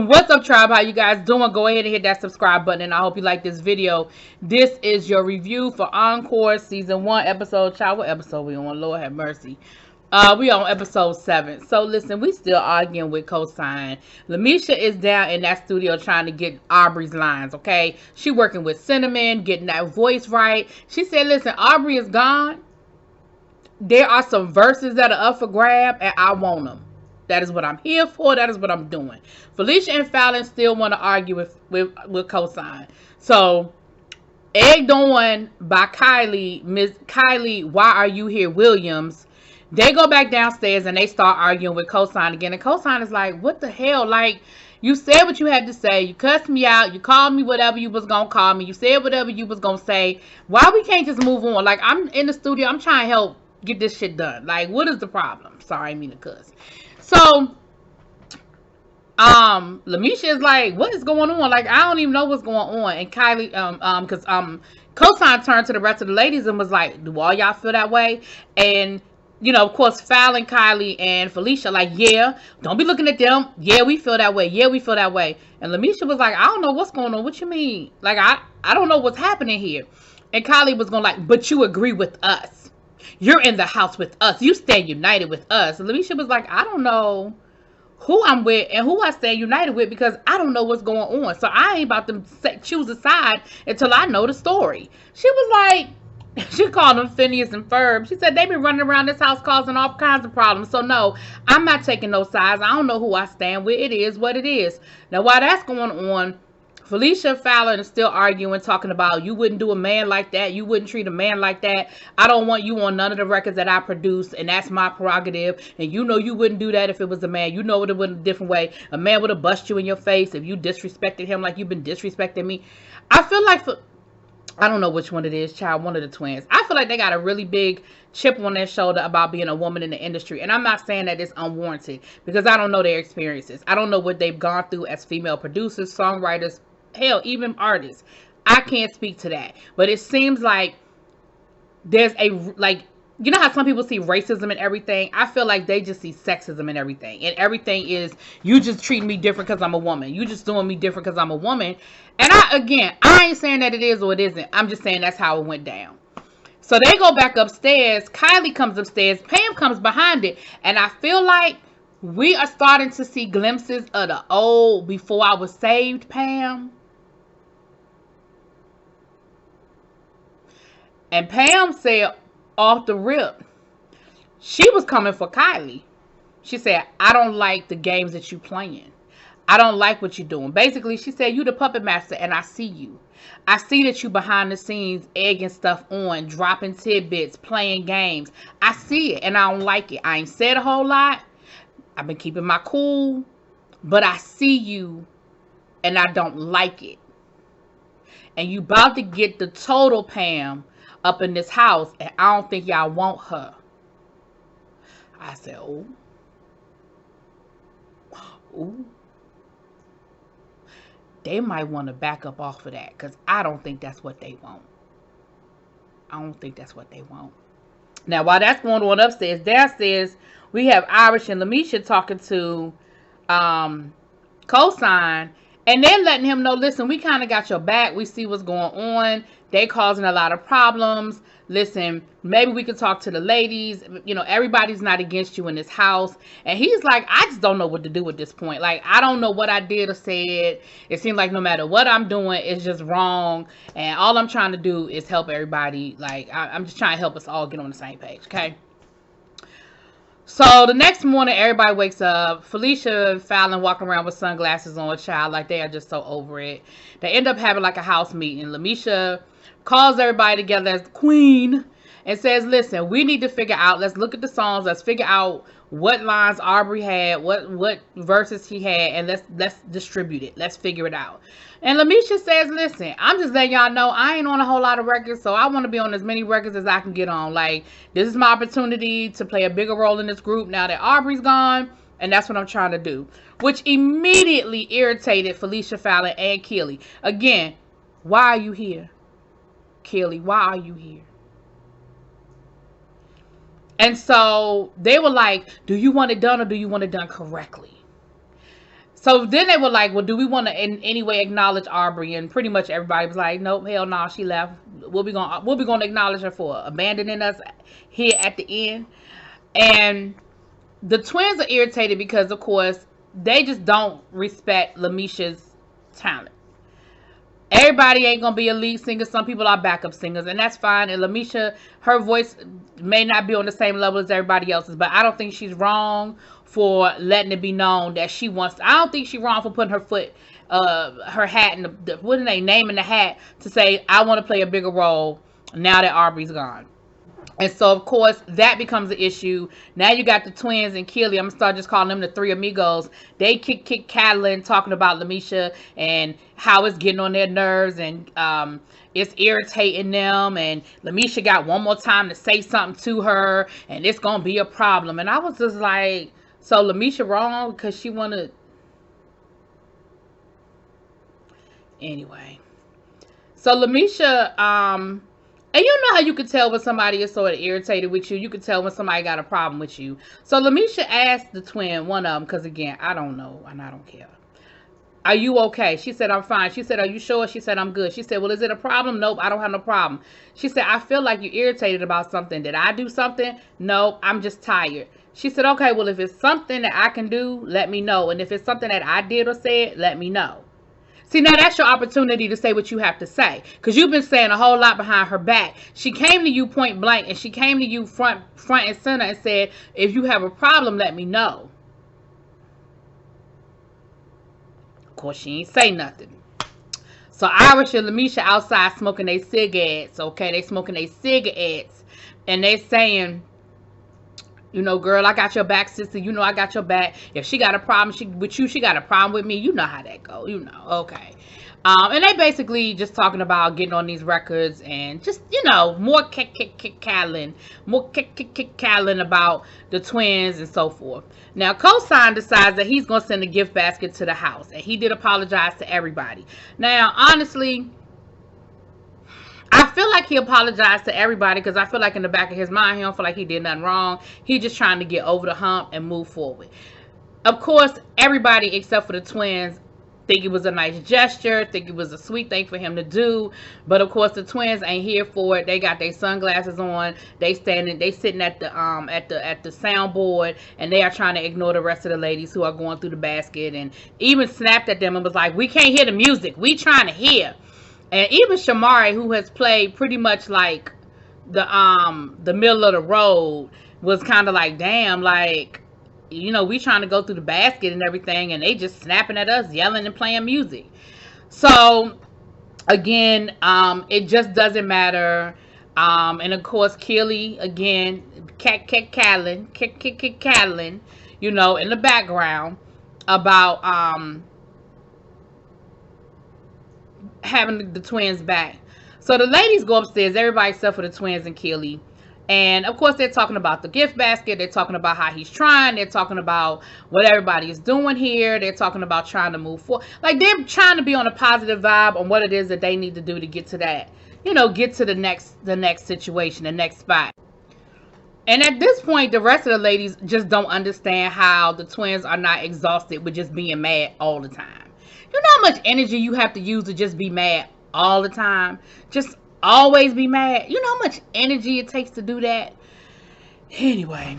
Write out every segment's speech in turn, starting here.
What's up, tribe? How you guys doing? Go ahead and hit that subscribe button, and I hope you like this video. This is your review for Encore season 1 episode. Child, what episode we on? Lord have mercy. We on episode 7. So listen, we still arguing with Cosign. Lamisha is down in that studio trying to get Aubrey's lines. Okay, she working with Cinnamon, getting that voice right. She said, "Listen, Aubrey is gone. There are some verses that are up for grab, and I want them. That is what I'm here for. That is what I'm doing." Felicia and Fallon still want to argue with Cosign. So, egged on by Kylie, Miss Kylie, "Why are you here, Williams?" They go back downstairs and they start arguing with Cosign again. And Cosign is like, "What the hell? Like, you said what you had to say. You cussed me out. You called me whatever you was going to call me. You said whatever you was going to say. Why we can't just move on? Like, I'm in the studio. I'm trying to help get this shit done. Like, what is the problem?" Sorry, I mean to cuss. So, Lamisha is like, "What is going on? Like, I don't even know what's going on." And Kylie, because Cosign turned to the rest of the ladies and was like, "Do all y'all feel that way?" And, you know, of course, Fallon, Kylie, and Felicia like, "Yeah, don't be looking at them. Yeah, we feel that way. Yeah, we feel that way." And Lamisha was like, "I don't know what's going on. What you mean? Like, I don't know what's happening here." And Kylie was going like, "But you agree with us. You're in the house with us. You stand united with us." And Lamisha was like, "I don't know who I'm with and who I stand united with because I don't know what's going on. So I ain't about to choose a side until I know the story." She was like, she called them Phineas and Ferb. She said, "They been running around this house causing all kinds of problems. So no, I'm not taking no sides. I don't know who I stand with. It is what it is." Now, while that's going on, Felicia and Fallon is still arguing, talking about, "You wouldn't do a man like that. You wouldn't treat a man like that. I don't want you on none of the records that I produce, and that's my prerogative. And you know you wouldn't do that if it was a man. You know it would have a different way. A man would have bust you in your face if you disrespected him like you've been disrespecting me." I feel like, I don't know which one it is, child, one of the twins. I feel like they got a really big chip on their shoulder about being a woman in the industry. And I'm not saying that it's unwarranted because I don't know their experiences. I don't know what they've gone through as female producers, songwriters, hell, even artists. I can't speak to that. But it seems like there's a, like, you know how some people see racism in everything? I feel like they just see sexism in everything. And everything is, you just treat me different because I'm a woman. You just doing me different because I'm a woman. And I ain't saying that it is or it isn't. I'm just saying that's how it went down. So they go back upstairs. Kylie comes upstairs. Pam comes behind it. And I feel like we are starting to see glimpses of the old "before I was saved" Pam. And Pam said off the rip, she was coming for Kylie. She said, "I don't like the games that you playing. I don't like what you're doing." Basically, she said, "You the puppet master and I see you. I see that you behind the scenes egging stuff on, dropping tidbits, playing games. I see it and I don't like it. I ain't said a whole lot. I've been keeping my cool, but I see you and I don't like it. And you about to get the total Pam up in this house, and I don't think y'all want her." I said, "Oh, ooh, they might want to back up off of that because I don't think that's what they want. I don't think that's what they want." Now, while that's going on upstairs, downstairs, we have Irish and Lamisha talking to Cosign, and they're letting him know, "Listen, we kind of got your back. We see what's going on. They causing a lot of problems. Listen, maybe we could talk to the ladies. You know, everybody's not against you in this house." And he's like, "I just don't know what to do at this point. Like, I don't know what I did or said. It seems like no matter what I'm doing, it's just wrong. And all I'm trying to do is help everybody. Like, I'm just trying to help us all get on the same page, okay?" So the next morning, everybody wakes up. Felicia and Fallon walking around with sunglasses on, child, like they are just so over it. They end up having like a house meeting. Lamisha calls everybody together as the queen and says, "Listen, we need to figure out, let's look at the songs, let's figure out what lines Aubrey had, what verses he had, and let's distribute it. Let's figure it out." And Lamisha says, "Listen, I'm just letting y'all know I ain't on a whole lot of records, so I want to be on as many records as I can get on. Like, this is my opportunity to play a bigger role in this group now that Aubrey's gone, and that's what I'm trying to do." Which immediately irritated Felicia, Fallon, and Keely. Again, why are you here? Keely, why are you here? And so they were like, "Do you want it done or do you want it done correctly?" So then they were like, well, do we want to in any way acknowledge Aubrey? And pretty much everybody was like, nope, hell no, she left. What we gonna acknowledge her for? Abandoning us here at the end. And the twins are irritated because, of course, they just don't respect Lamisha's talent. Everybody ain't gonna be a lead singer. Some people are backup singers, and that's fine. And Lamisha, her voice may not be on the same level as everybody else's, but I don't think she's wrong for letting it be known that she wants to. I don't think she's wrong for putting her foot, her hat in what are they naming the hat to say, I want to play a bigger role now that Aubrey's gone. And so, of course, that becomes an issue. Now you got the twins and Keely. I'm going to start just calling them the three amigos. They kick Catalin, talking about Lamisha and how it's getting on their nerves and it's irritating them. And Lamisha got one more time to say something to her and it's going to be a problem. And I was just like, so Lamisha wrong because she wanted... Anyway. So Lamisha... And you know how you could tell when somebody is sort of irritated with you. You could tell when somebody got a problem with you. So Lamisha asked the twin, one of them, because again, I don't know and I don't care. Are you okay? She said, I'm fine. She said, are you sure? She said, I'm good. She said, well, is it a problem? Nope, I don't have no problem. She said, I feel like you're irritated about something. Did I do something? No, I'm just tired. She said, okay, well, if it's something that I can do, let me know. And if it's something that I did or said, let me know. See, now that's your opportunity to say what you have to say. Because you've been saying a whole lot behind her back. She came to you point blank. And she came to you front and center and said, if you have a problem, let me know. Of course, she ain't say nothing. So Irish and Lamisha outside smoking their cigarettes. Okay, they smoking their cigarettes. And they saying... You know, girl, I got your back, sister. You know I got your back. If she got a problem with you, she got a problem with me. You know how that go. You know, okay. And they basically just talking about getting on these records and just, you know, more cackling about the twins and so forth. Now, Cosign decides that he's going to send a gift basket to the house. And he did apologize to everybody. Now, honestly... I feel like he apologized to everybody because I feel like in the back of his mind, he don't feel like he did nothing wrong. He just trying to get over the hump and move forward. Of course, everybody except for the twins think it was a nice gesture, think it was a sweet thing for him to do. But of course, the twins ain't here for it. They got their sunglasses on. They sitting at the soundboard, and they are trying to ignore the rest of the ladies who are going through the basket, and even snapped at them and was like, "We can't hear the music. We trying to hear." And even Shamari, who has played pretty much like the middle of the road, was kind of like, damn, like, you know, we trying to go through the basket and everything, and they just snapping at us, yelling and playing music. So, again, it just doesn't matter. And of course, Keely, again, cackling, you know, in the background about, having the twins back. So the ladies go upstairs, everybody except for the twins and Keely. And of course, they're talking about the gift basket. They're talking about how he's trying. They're talking about what everybody is doing here. They're talking about trying to move forward. Like, they're trying to be on a positive vibe on what it is that they need to do to get to that, you know, get to the next situation, the next spot. And at this point, the rest of the ladies just don't understand how the twins are not exhausted with just being mad all the time. You know how much energy you have to use to just be mad all the time? Just always be mad? You know how much energy it takes to do that? Anyway.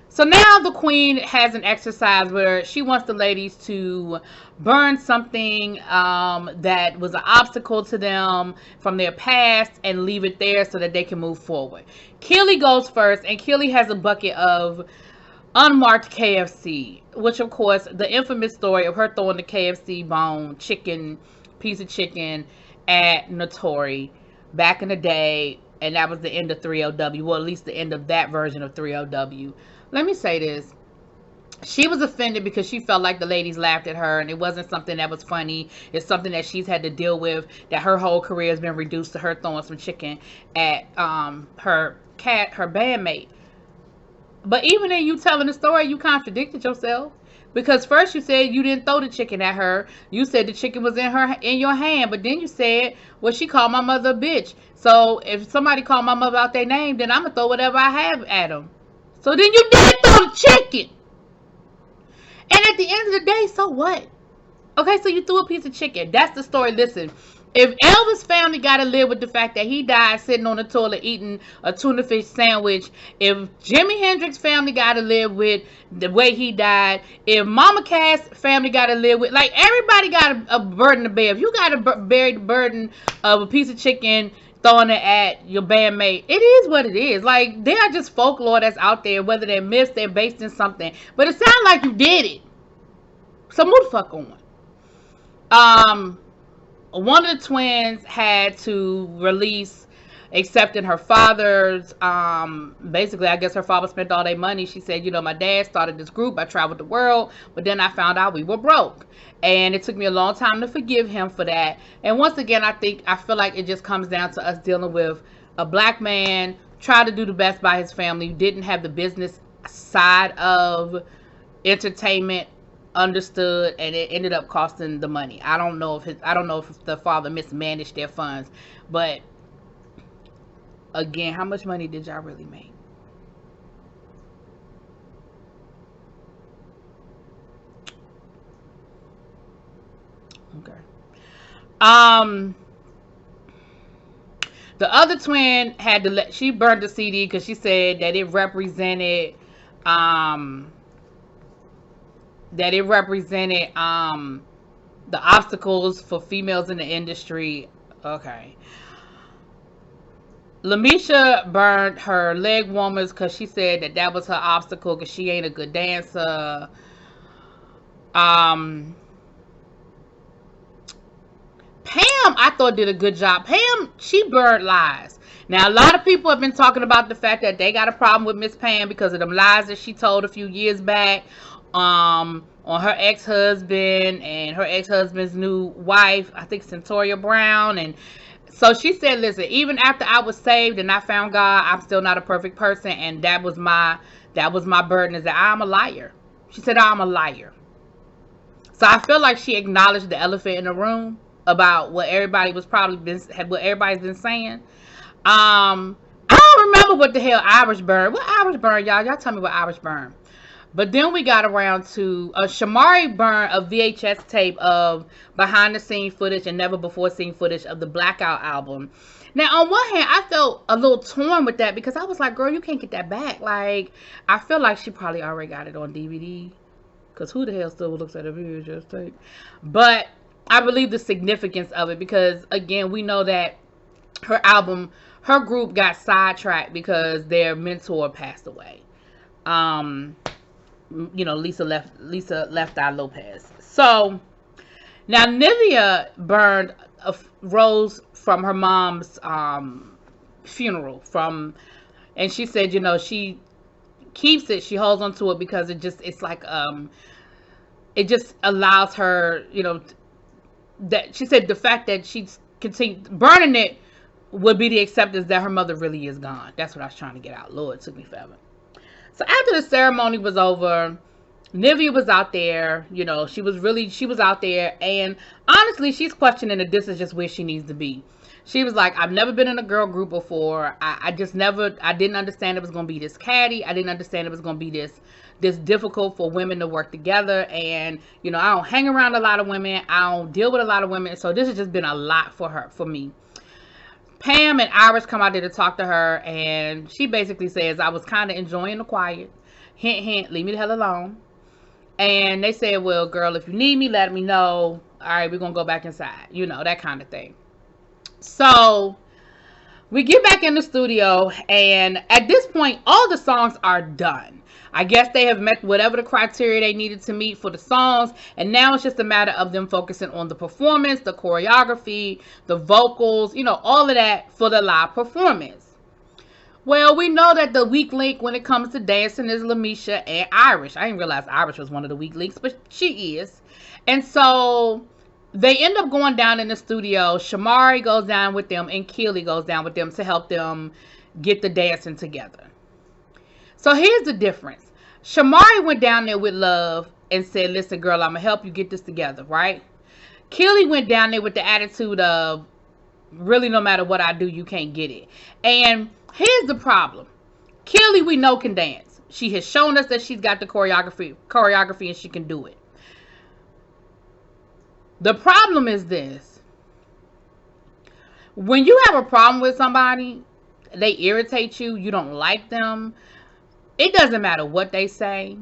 So now the queen has an exercise where she wants the ladies to burn something that was an obstacle to them from their past and leave it there so that they can move forward. Keely goes first, and Keely has a bucket of unmarked KFC, which of course the infamous story of her throwing the KFC piece of chicken at Notori back in the day, and that was the end of 3LW, well, at least the end of that version of 3LW. Let me say this. She was offended because she felt like the ladies laughed at her and it wasn't something that was funny. It's something that she's had to deal with, that her whole career has been reduced to her throwing some chicken at her bandmate. But even in you telling the story, you contradicted yourself. Because first you said you didn't throw the chicken at her. You said the chicken was in your hand. But then you said, well, she called my mother a bitch. So if somebody called my mother out their name, then I'm going to throw whatever I have at them. So then you did throw the chicken. And at the end of the day, so what? Okay, so you threw a piece of chicken. That's the story. Listen, if Elvis' family got to live with the fact that he died sitting on the toilet eating a tuna fish sandwich, if Jimi Hendrix' family got to live with the way he died, if Mama Cass' family got to live with, like, everybody got a burden to bear. If you got to bear the burden of a piece of chicken throwing it at your bandmate, it is what it is. Like, they are just folklore that's out there, whether they're myths, they're based in something. But it sounds like you did it. So move the fuck on. One of the twins had to release accepting her father's, basically, I guess her father spent all their money. She said, my dad started this group. I traveled the world, but then I found out we were broke. And it took me a long time to forgive him for that. And once again, I feel like it just comes down to us dealing with a black man, tried to do the best by his family, didn't have the business side of entertainment understood, and it ended up costing the money. I don't know if the father mismanaged their funds, but again, how much money did y'all really make? Okay. The other twin had to she burned the CD because she said that it represented the obstacles for females in the industry. Okay. Lamisha burned her leg warmers because she said that was her obstacle because she ain't a good dancer. Pam, I thought did a good job. Pam, she burned lies. Now, a lot of people have been talking about the fact that they got a problem with Miss Pam because of them lies that she told a few years back on her ex-husband and her ex-husband's new wife, I think Centoria Brown. And so she said, listen, even after I was saved and I found God, I'm still not a perfect person, and that was my burden, is that I'm a liar. She said I'm a liar. So I feel like she acknowledged the elephant in the room about what everybody's been saying. I don't remember what the hell Irish burn. What Irish burn, y'all? Y'all tell me what Irish burn. But then we got around to Shamari burned a VHS tape of behind the scene footage and never before seen footage of the Blackout album. Now, on one hand, I felt a little torn with that because I was like, girl, you can't get that back. Like, I feel like she probably already got it on DVD. Because who the hell still looks at a VHS tape? But I believe the significance of it because, again, we know that her group got sidetracked because their mentor passed away. Lisa left Eye Lopez. So now Nivea burned a rose from her mom's funeral and she said, she keeps it, she holds on to it because it just allows her, that she said the fact that she's continued burning it would be the acceptance that her mother really is gone. That's what I was trying to get out. Lord, it took me forever. So after the ceremony was over, Nivea was out there, she was out there, and honestly, she's questioning that this is just where she needs to be. She was like, I've never been in a girl group before. I didn't understand it was going to be this catty. I didn't understand it was going to be this difficult for women to work together. And, I don't hang around a lot of women. I don't deal with a lot of women. So this has just been a lot for me. Pam and Iris come out there to talk to her, and she basically says, I was kind of enjoying the quiet. Hint, hint, leave me the hell alone. And they said, well, girl, if you need me, let me know. All right, we're going to go back inside. That kind of thing. So we get back in the studio, and at this point, all the songs are done. I guess they have met whatever the criteria they needed to meet for the songs, and now it's just a matter of them focusing on the performance, the choreography, the vocals, all of that for the live performance. Well, we know that the weak link when it comes to dancing is Lamisha and Irish. I didn't realize Irish was one of the weak links, but she is. And so they end up going down in the studio. Shamari goes down with them, and Keely goes down with them to help them get the dancing together. So here's the difference. Shamari went down there with love and said, listen, girl, I'm going to help you get this together, right? Keely went down there with the attitude of, really, no matter what I do, you can't get it. And here's the problem. Keely, we know, can dance. She has shown us that she's got the choreography and she can do it. The problem is this. When you have a problem with somebody, they irritate you, you don't like them, it doesn't matter what they say.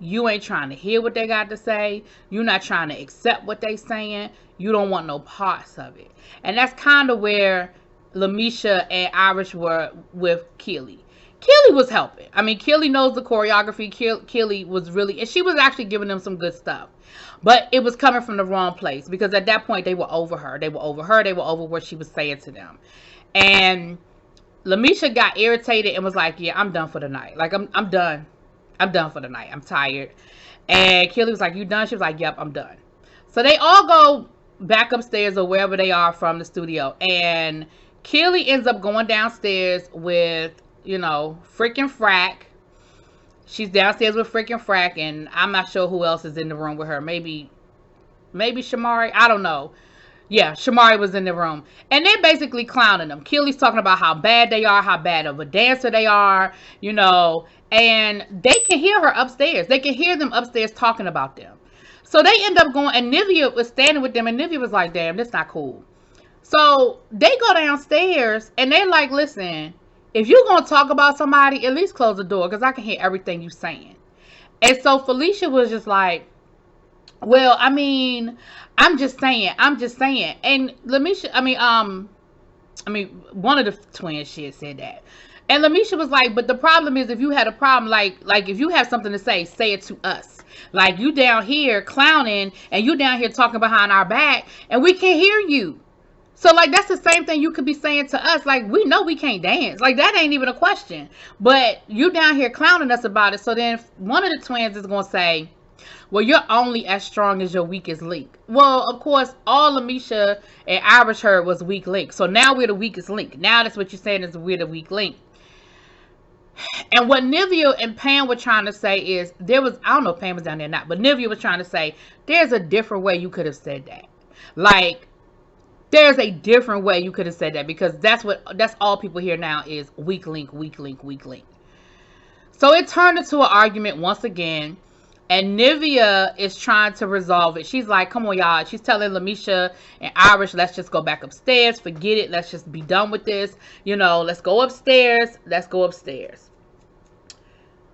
You ain't trying to hear what they got to say. You're not trying to accept what they saying. You don't want no parts of it. And that's kind of where Lamisha and Irish were with Keely. Keely was helping. I mean, Keely knows the choreography. Keely was really, and she was actually giving them some good stuff. But it was coming from the wrong place, because at that point they were over her. They were over her. They were over what she was saying to them. And Lamisha got irritated and was like, yeah, I'm done for the night. Like, I'm done. I'm done for the night. I'm tired. And Keely was like, you done? She was like, yep, I'm done. So they all go back upstairs or wherever they are from the studio. And Keely ends up going downstairs with, freaking Frack. She's downstairs with freaking Frack. And I'm not sure who else is in the room with her. Maybe Shamari. I don't know. Yeah, Shamari was in the room. And they're basically clowning them. Keely's talking about how bad they are, how bad of a dancer they are, and they can hear her upstairs. They can hear them upstairs talking about them. So they end up going, and Nivea was standing with them, and Nivea was like, damn, that's not cool. So they go downstairs, and they're like, listen, if you're going to talk about somebody, at least close the door, because I can hear everything you're saying. And so Felicia was just like, well, I mean, I'm just saying. And Lamisha, one of the twins, she had said that. And Lamisha was like, but the problem is, if you had a problem, like if you have something to say it to us. Like, you down here clowning, and you down here talking behind our back, and we can't hear you. So, like, that's the same thing you could be saying to us. Like, we know we can't dance. Like, that ain't even a question. But you down here clowning us about it. So then one of the twins is going to say, well, you're only as strong as your weakest link. Well, of course, all Lamisha and Irish heard was weak link. So now we're the weakest link. Now that's what you're saying, is we're the weak link. And what Nivea and Pam were trying to say is, I don't know if Pam was down there or not, but Nivea was trying to say, there's a different way you could have said that. Like, there's a different way you could have said that, because that's all people hear now is weak link, weak link, weak link. So it turned into an argument once again. And Nivea is trying to resolve it. She's like, come on, y'all. She's telling Lamisha and Irish, let's just go back upstairs. Forget it. Let's just be done with this. Let's go upstairs. Let's go upstairs.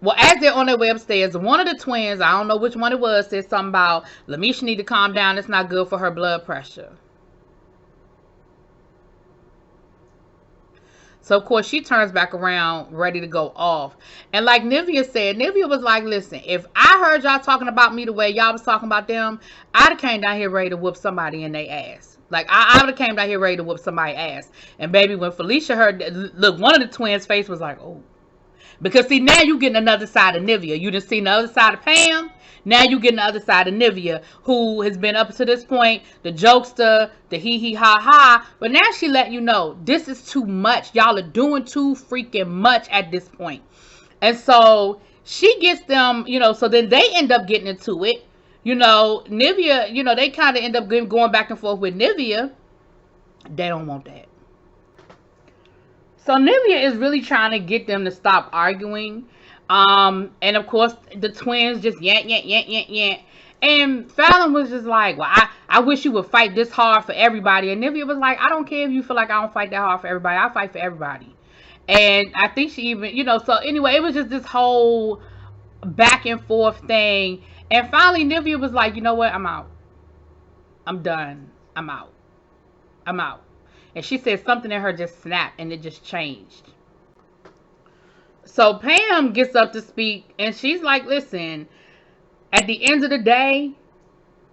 Well, as they're on their way upstairs, one of the twins, I don't know which one it was, said something about Lamisha need to calm down. It's not good for her blood pressure. So, of course, she turns back around, ready to go off. And like Nivea said, Nivea was like, listen, if I heard y'all talking about me the way y'all was talking about them, I'd have came down here ready to whoop somebody in their ass. Like, I would have came down here ready to whoop somebody's ass. And baby, when Felicia heard that, look, one of the twins' face was like, oh. Because, see, now you getting another side of Nivea. You done seen the other side of Pam. Now you getting the other side of Nivea, who has been up to this point, the jokester, the hee-hee-ha-ha. But now she let you know, this is too much. Y'all are doing too freaking much at this point. And so she gets them, so then they end up getting into it. Nivea, they kind of end up going back and forth with Nivea. They don't want that. So Nivea is really trying to get them to stop arguing. And of course the twins just yant. And Fallon was just like, well, I wish you would fight this hard for everybody. And Nivea was like, I don't care if you feel like I don't fight that hard for everybody. I fight for everybody. And I think she even, so anyway, it was just this whole back and forth thing. And finally Nivea was like, you know what? I'm out. I'm done. I'm out. And she said something in her just snapped, and it just changed. So Pam gets up to speak, and she's like, listen, at the end of the day,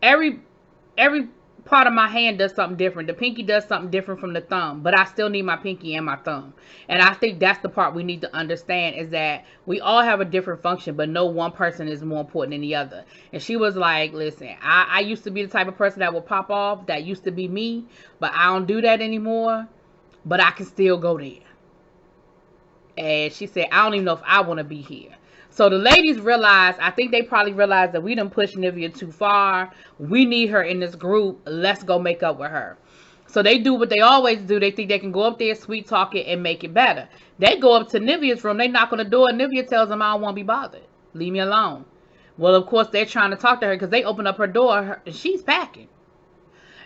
every part of my hand does something different. The pinky does something different from the thumb, but I still need my pinky and my thumb. And I think that's the part we need to understand, is that we all have a different function, but no one person is more important than the other. And she was like, listen, I used to be the type of person that would pop off. That used to be me, but I don't do that anymore. But I can still go there. And she said, I don't even know if I want to be here. So the ladies realized, I think they probably realized that we done pushed Nivea too far. We need her in this group. Let's go make up with her. So they do what they always do. They think they can go up there, sweet talk it, and make it better. They go up to Nivea's room. They knock on the door, and Nivea tells them, I don't want to be bothered. Leave me alone. Well, of course, they're trying to talk to her because they open up her door, and she's packing.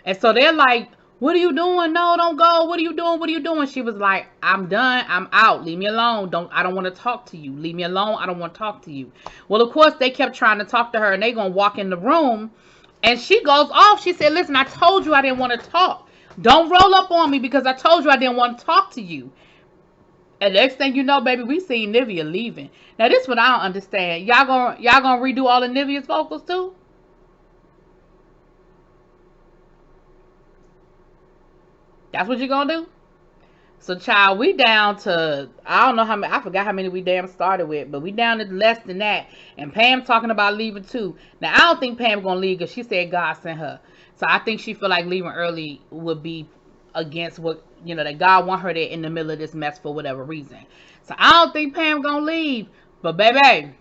And so they're like, what are you doing? No, don't go. What are you doing? What are you doing? She was like, I'm done. I'm out. Leave me alone. I don't want to talk to you. Leave me alone. I don't want to talk to you. Well, of course, they kept trying to talk to her, and they gonna walk in the room, and she goes off. She said, listen, I told you I didn't want to talk. Don't roll up on me because I told you I didn't want to talk to you. And next thing you know, baby, we seen Nivea leaving. Now, this is what I don't understand. Y'all gonna redo all of Nivea's vocals too? That's what you're gonna do? So, child, we down to, I don't know how many, I forgot how many we damn started with, but we down to less than that. And Pam talking about leaving too. Now, I don't think Pam gonna leave because she said God sent her. So I think she feel like leaving early would be against what, that God want her there in the middle of this mess for whatever reason. So I don't think Pam gonna leave. But baby,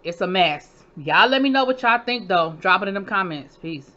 it's a mess. Y'all let me know what y'all think though. Drop it in them comments. Peace.